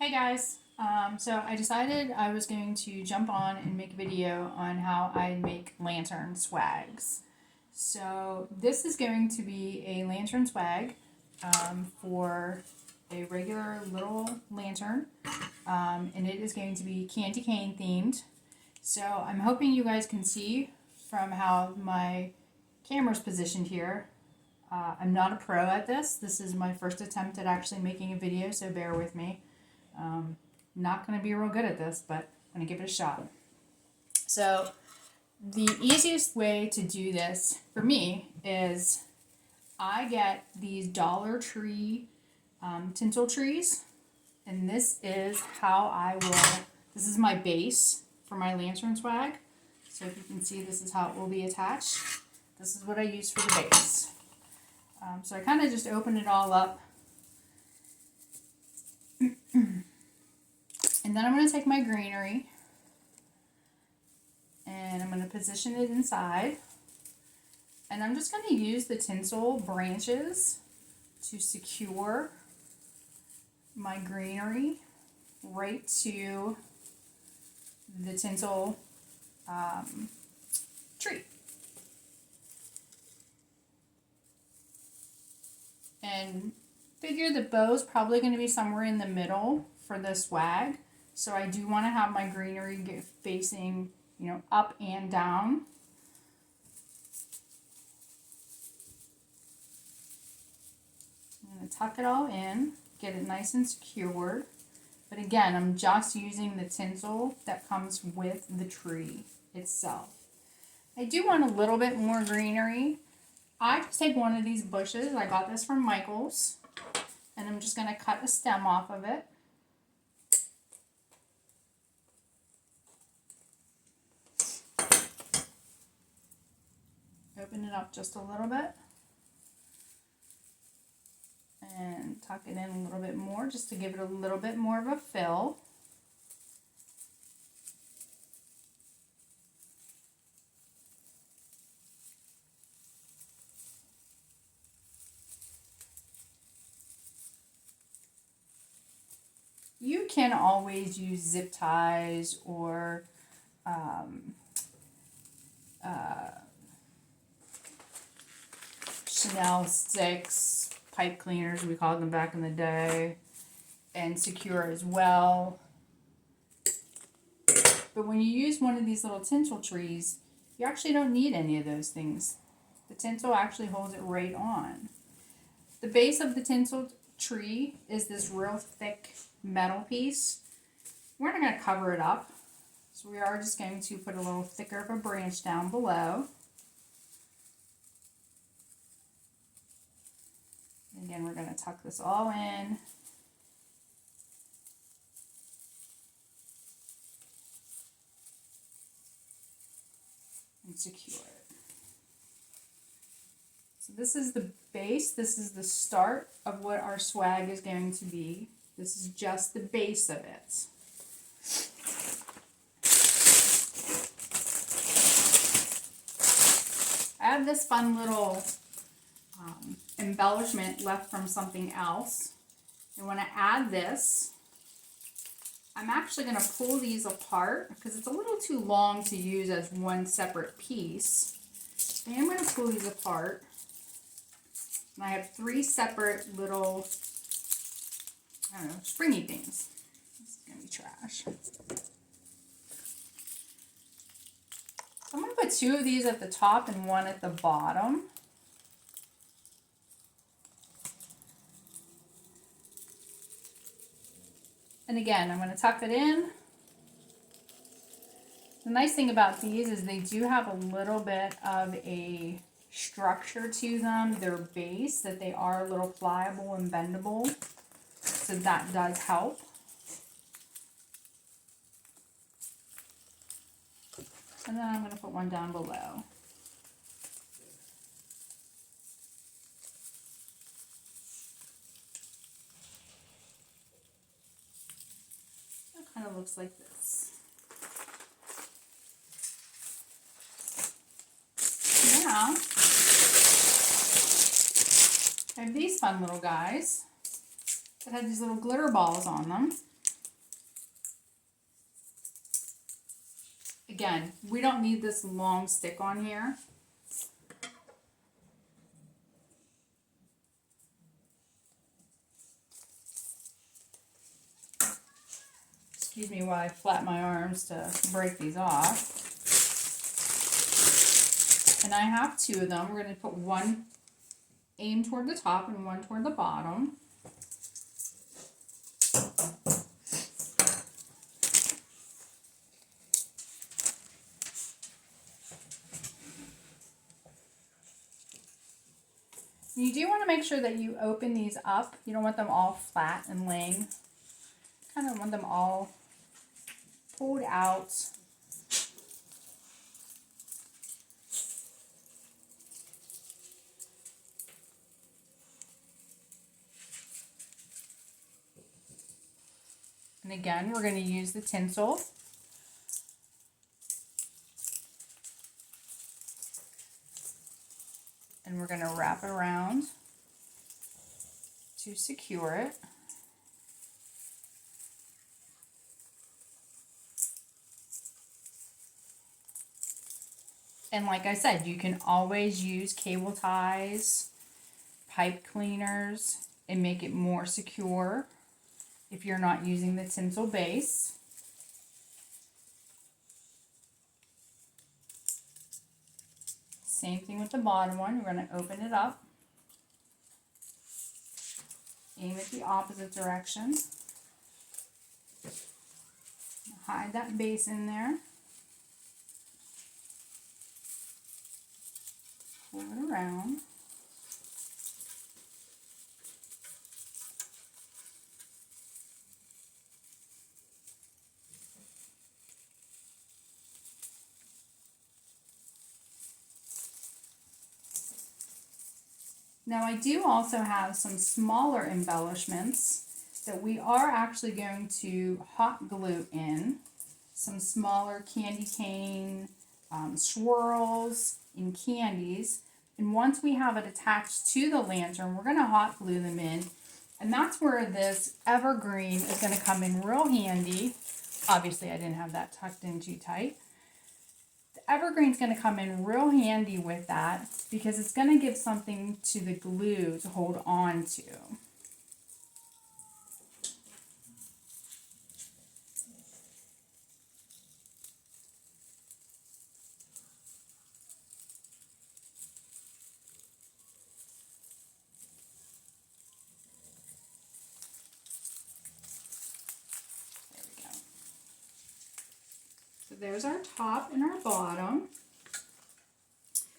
Hey guys, so I decided I was going to jump on and make a video on how I make lantern swags. So this is going to be a lantern swag for a regular little lantern, and it is going to be candy cane themed. So I'm hoping you guys can see from how my camera's positioned here. I'm not a pro at this. This is my first attempt at actually making a video, so bear with me. Not going to be real good at this, but I'm going to give it a shot. So the easiest way to do this for me is I get these Dollar Tree tinsel trees, and this is this is my base for my lantern swag. So if you can see, this is how it will be attached. This is what I use for the base. So I kind of just open it all up. And then I'm going to take my greenery and I'm going to position it inside. And I'm just going to use the tinsel branches to secure my greenery right to the tinsel tree. And figure the bow's probably going to be somewhere in the middle for the swag. So I do want to have my greenery facing, up and down. I'm going to tuck it all in, get it nice and secured. But again, I'm just using the tinsel that comes with the tree itself. I do want a little bit more greenery. I just take one of these bushes. I got this from Michael's. And I'm just going to cut a stem off of it. Open it up just a little bit. And tuck it in a little bit more just to give it a little bit more of a fill. You can always use zip ties or Chanel sticks, pipe cleaners, we called them back in the day, and secure as well. But when you use one of these little tinsel trees, you actually don't need any of those things. The tinsel actually holds it right on. The base of the tinsel tree is this real thick metal piece. We're not going to cover it up, so we are just going to put a little thicker of a branch down below. Again, we're going to tuck this all in. And secure it. So this is the base. This is the start of what our swag is going to be. This is just the base of it. I have this fun little embellishment left from something else. And when I add this, I'm actually going to pull these apart because it's a little too long to use as one separate piece. And I'm going to pull these apart. And I have 3 separate little, springy things. This is going to be trash. I'm going to put 2 of these at the top and 1 at the bottom. And again, I'm going to tuck it in. The nice thing about these is they do have a little bit of a structure to them, their base, that they are a little pliable and bendable. So that does help. And then I'm going to put one down below. Kind of looks like this. Now, I have these fun little guys that have these little glitter balls on them. Again, we don't need this long stick on here. Excuse me while I flap my arms to break these off. And I have two of them. We're going to put one aim toward the top and one toward the bottom. You do want to make sure that you open these up. You don't want them all flat and laying. Kind of want them all pulled out. And again, we're going to use the tinsel. And we're going to wrap it around to secure it. And like I said, you can always use cable ties, pipe cleaners, and make it more secure if you're not using the tinsel base. Same thing with the bottom one. We're going to open it up. Aim it the opposite direction. Hide that base in there. Pull it around. Now I do also have some smaller embellishments that we are actually going to hot glue in. Some smaller candy cane swirls and candies. And once we have it attached to the lantern, we're going to hot glue them in. And that's where this evergreen is going to come in real handy. Obviously I didn't have that tucked in too tight. Evergreen's going to come in real handy with that because it's going to give something to the glue to hold on to. There we go. So there's our top and our bottom.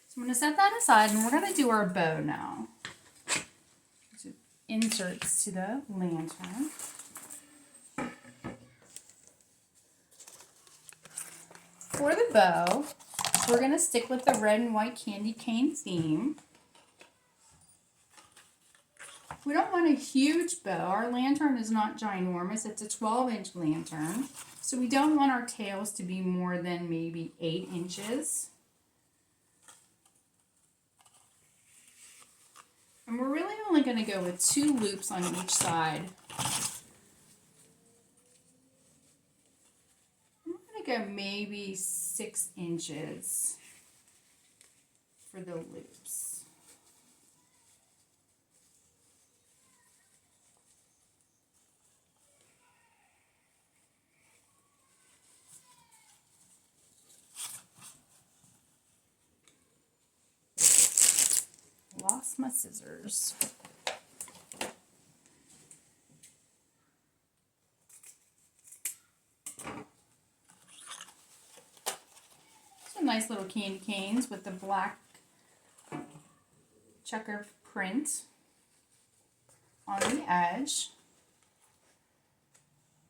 So I'm going to set that aside and we're going to do our bow now. So inserts to the lantern. For the bow, we're going to stick with the red and white candy cane theme. We don't want a huge bow. Our lantern is not ginormous. It's a 12-inch lantern. So we don't want our tails to be more than maybe 8 inches. And we're really only going to go with 2 loops on each side. I'm going to go maybe 6 inches for the loops. Lost my scissors. Some nice little candy canes with the black checker print on the edge.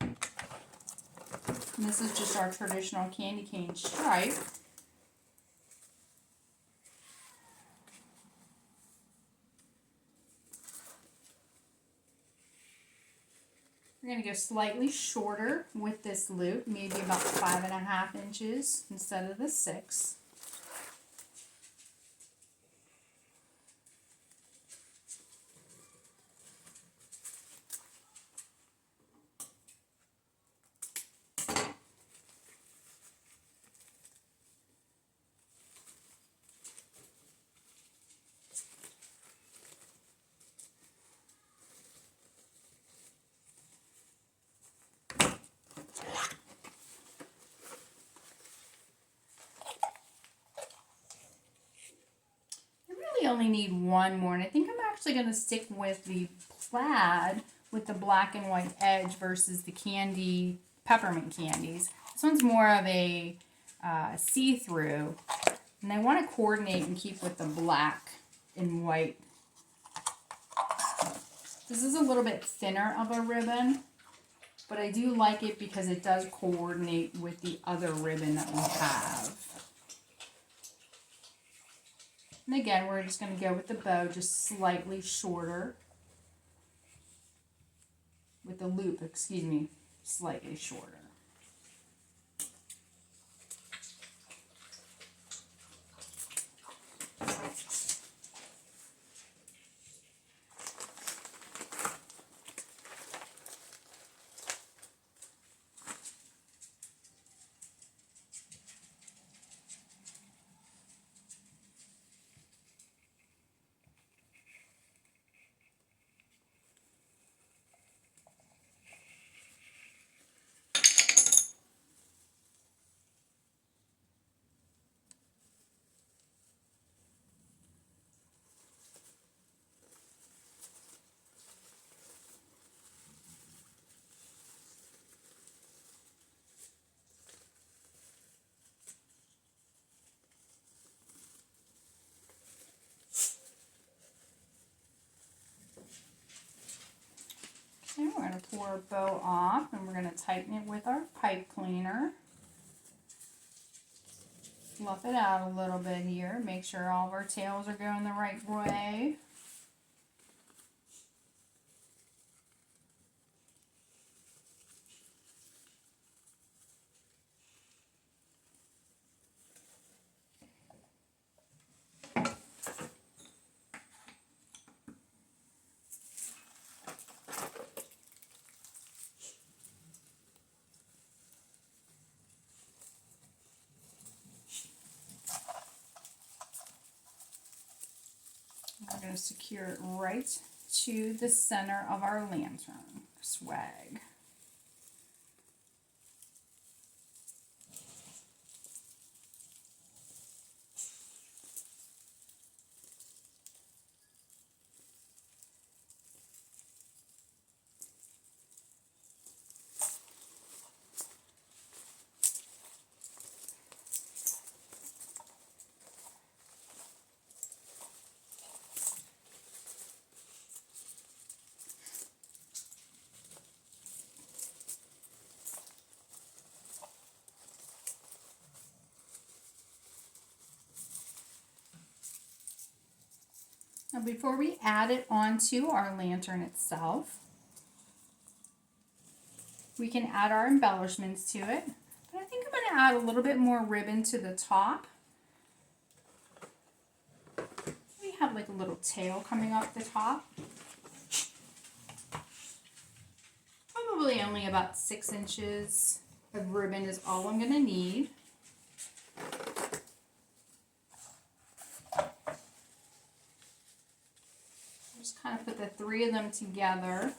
And this is just our traditional candy cane stripe. We're going to go slightly shorter with this loop, maybe about 5.5 inches instead of the 6. only need one more, and I think I'm actually going to stick with the plaid with the black and white edge versus the candy, peppermint candies. This one's more of a see-through, and I want to coordinate and keep with the black and white. This is a little bit thinner of a ribbon, but I do like it because it does coordinate with the other ribbon that we have. And again, we're just going to go with the bow just slightly shorter. With the loop, excuse me, slightly shorter. Okay, we're going to pull our bow off and we're going to tighten it with our pipe cleaner. Fluff it out a little bit here. Make sure all of our tails are going the right way. We're going to secure it right to the center of our lantern swag. Now before we add it onto our lantern itself, we can add our embellishments to it. But I think I'm going to add a little bit more ribbon to the top. We have like a little tail coming off the top. Probably only about 6 inches of ribbon is all I'm going to need. Just kind of put the 3 of them together.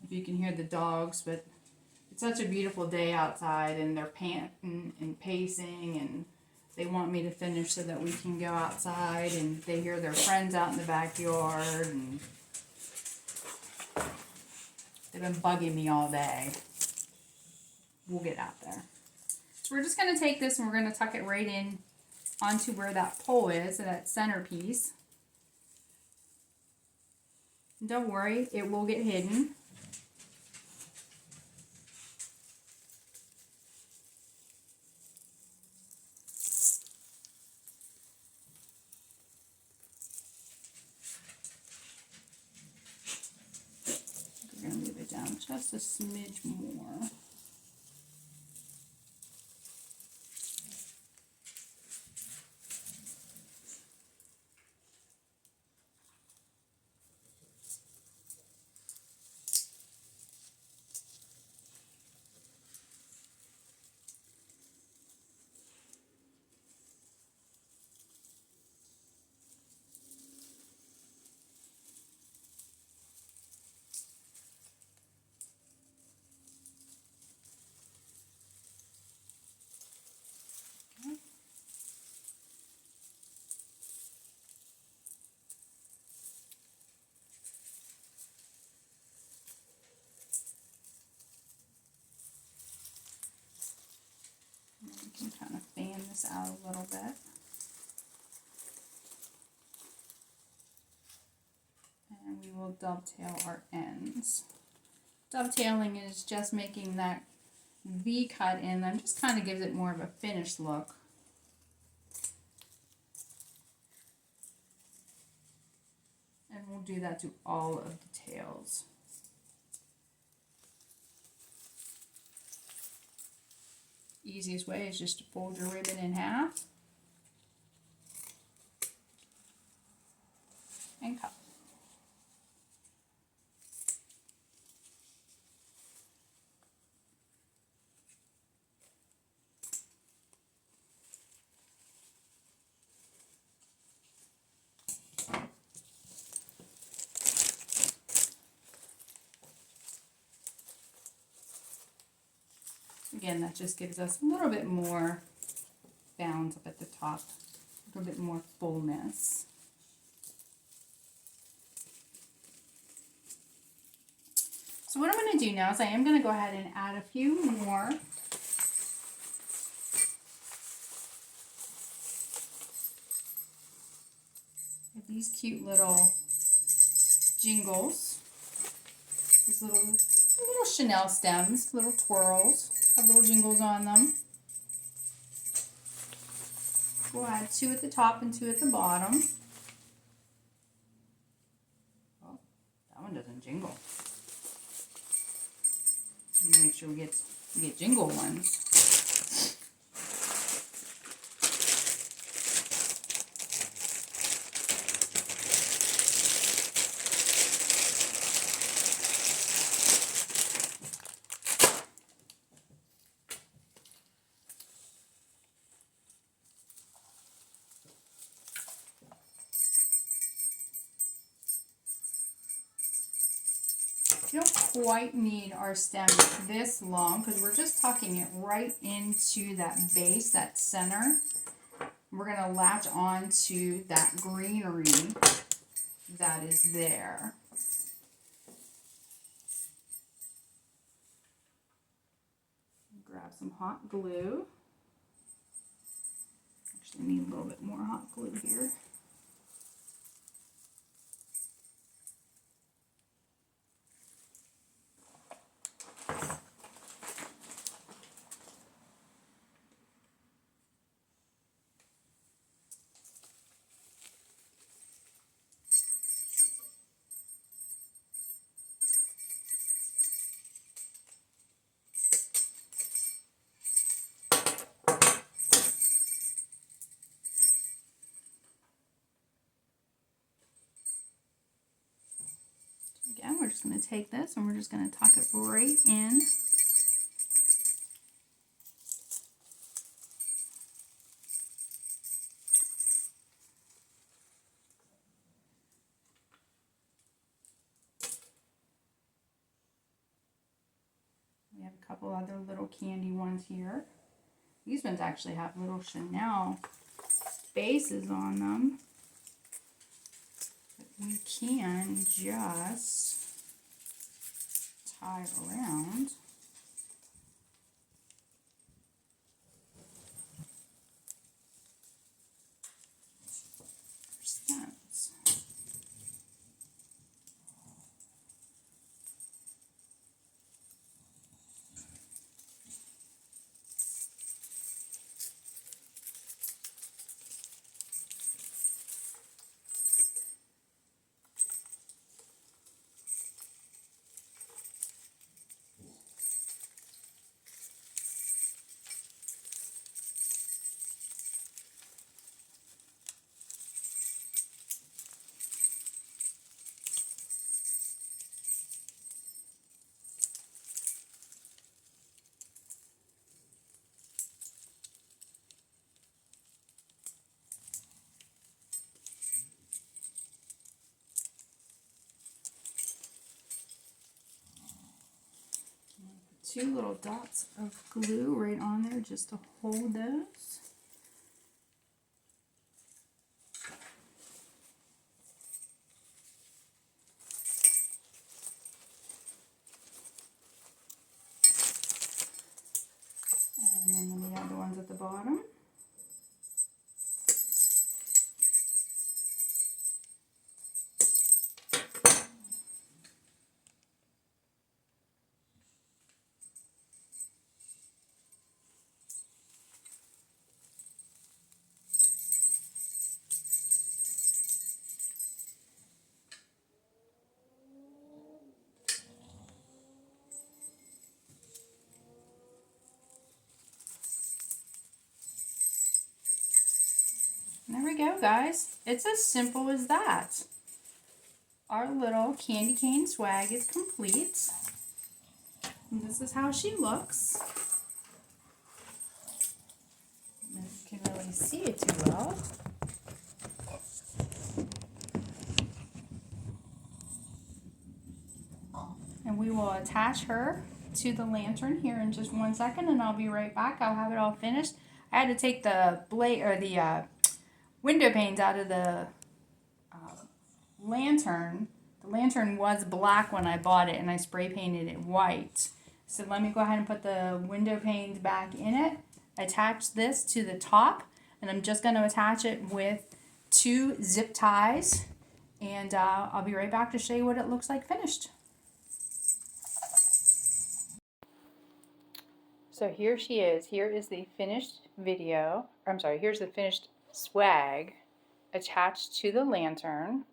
If you can hear the dogs, but it's such a beautiful day outside and they're panting and pacing and they want me to finish so that we can go outside, and they hear their friends out in the backyard and they've been bugging me all day. We'll get out there. So we're just going to take this and we're going to tuck it right in onto where that pole is, so that centerpiece. And don't worry, it will get hidden. We're going to move it down just a smidge more. this out a little bit. And we will dovetail our ends. Dovetailing is just making that V cut in them, just kind of gives it more of a finished look. And we'll do that to all of the tails. Easiest way is just to fold your ribbon in half and cut. Again, that just gives us a little bit more bounds up at the top, a little bit more fullness. So what I'm going to do now is I am going to go ahead and add a few more of these cute little jingles, these little Chanel stems, little twirls, have little jingles on them. We'll add 2 at the top and 2 at the bottom. Oh, that one doesn't jingle. Make sure we get jingle ones. You don't quite need our stem this long because we're just tucking it right into that base, that center. We're going to latch on to that greenery that is there. Grab some hot glue. Actually need a little bit more hot glue here. Again, we're just going to take this and we're just going to tuck it right in. We have a couple other little candy ones here. These ones actually have little Chanel bases on them. We can just tie around. For stems. Two little dots of glue right on there just to hold those. And then we have the ones at the bottom. There we go, guys. It's as simple as that. Our little candy cane swag is complete. And this is how she looks. You can really see it too well. And we will attach her to the lantern here in just 1 second, and I'll be right back. I'll have it all finished. I had to take the blade or the window panes out of the lantern. The lantern was black when I bought it, and I spray painted it white. So let me go ahead and put the window panes back in it. Attach this to the top, and I'm just going to attach it with 2 zip ties, and I'll be right back to show you what it looks like finished. So here she is. Here is the finished video. I'm sorry, here's the finished swag attached to the lantern.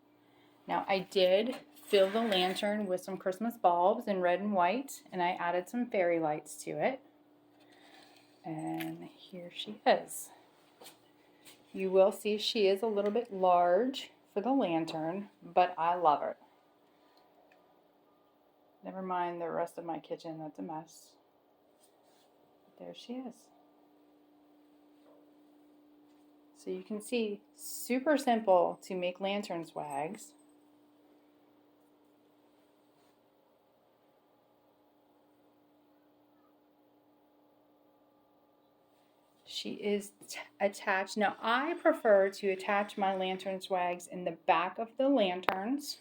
Now I did fill the lantern with some Christmas bulbs in red and white, and I added some fairy lights to it. And here she is. You will see she is a little bit large for the lantern, but I love her. Never mind the rest of my kitchen, that's a mess. There she is. So you can see, super simple to make lantern swags. She is attached. Now I prefer to attach my lantern swags in the back of the lanterns.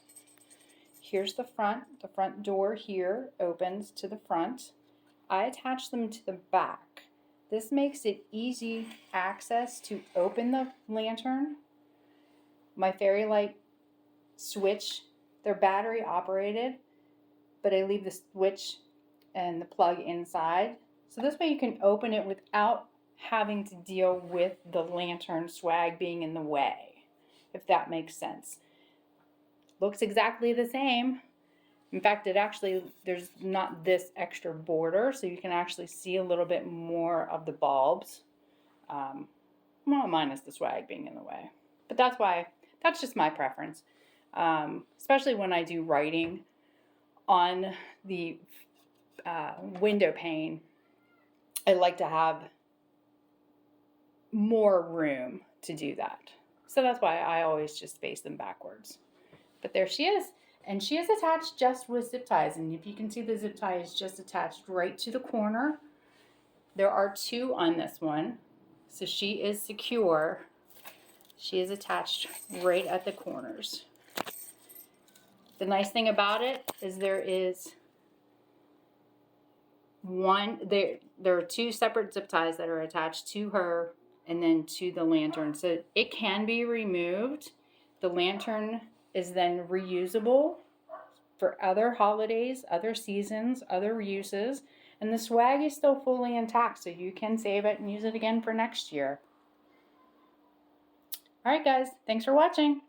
Here's the front. The front door here opens to the front. I attach them to the back. This makes it easy access to open the lantern. My fairy light switch, they're battery operated, but I leave the switch and the plug inside. So this way you can open it without having to deal with the lantern swag being in the way, if that makes sense. Looks exactly the same. In fact, there's not this extra border, so you can actually see a little bit more of the bulbs. Well, minus the swag being in the way. But that's just my preference. Especially when I do writing on the window pane, I like to have more room to do that. So that's why I always just face them backwards. But there she is. And she is attached just with zip ties. And if you can see, the zip tie is just attached right to the corner. There are 2 on this one. So she is secure. She is attached right at the corners. The nice thing about it is there are 2 separate zip ties that are attached to her and then to the lantern. So it can be removed. The lantern is then reusable for other holidays, other seasons, other uses, and the swag is still fully intact, so you can save it and use it again for next year. All right, guys, thanks for watching.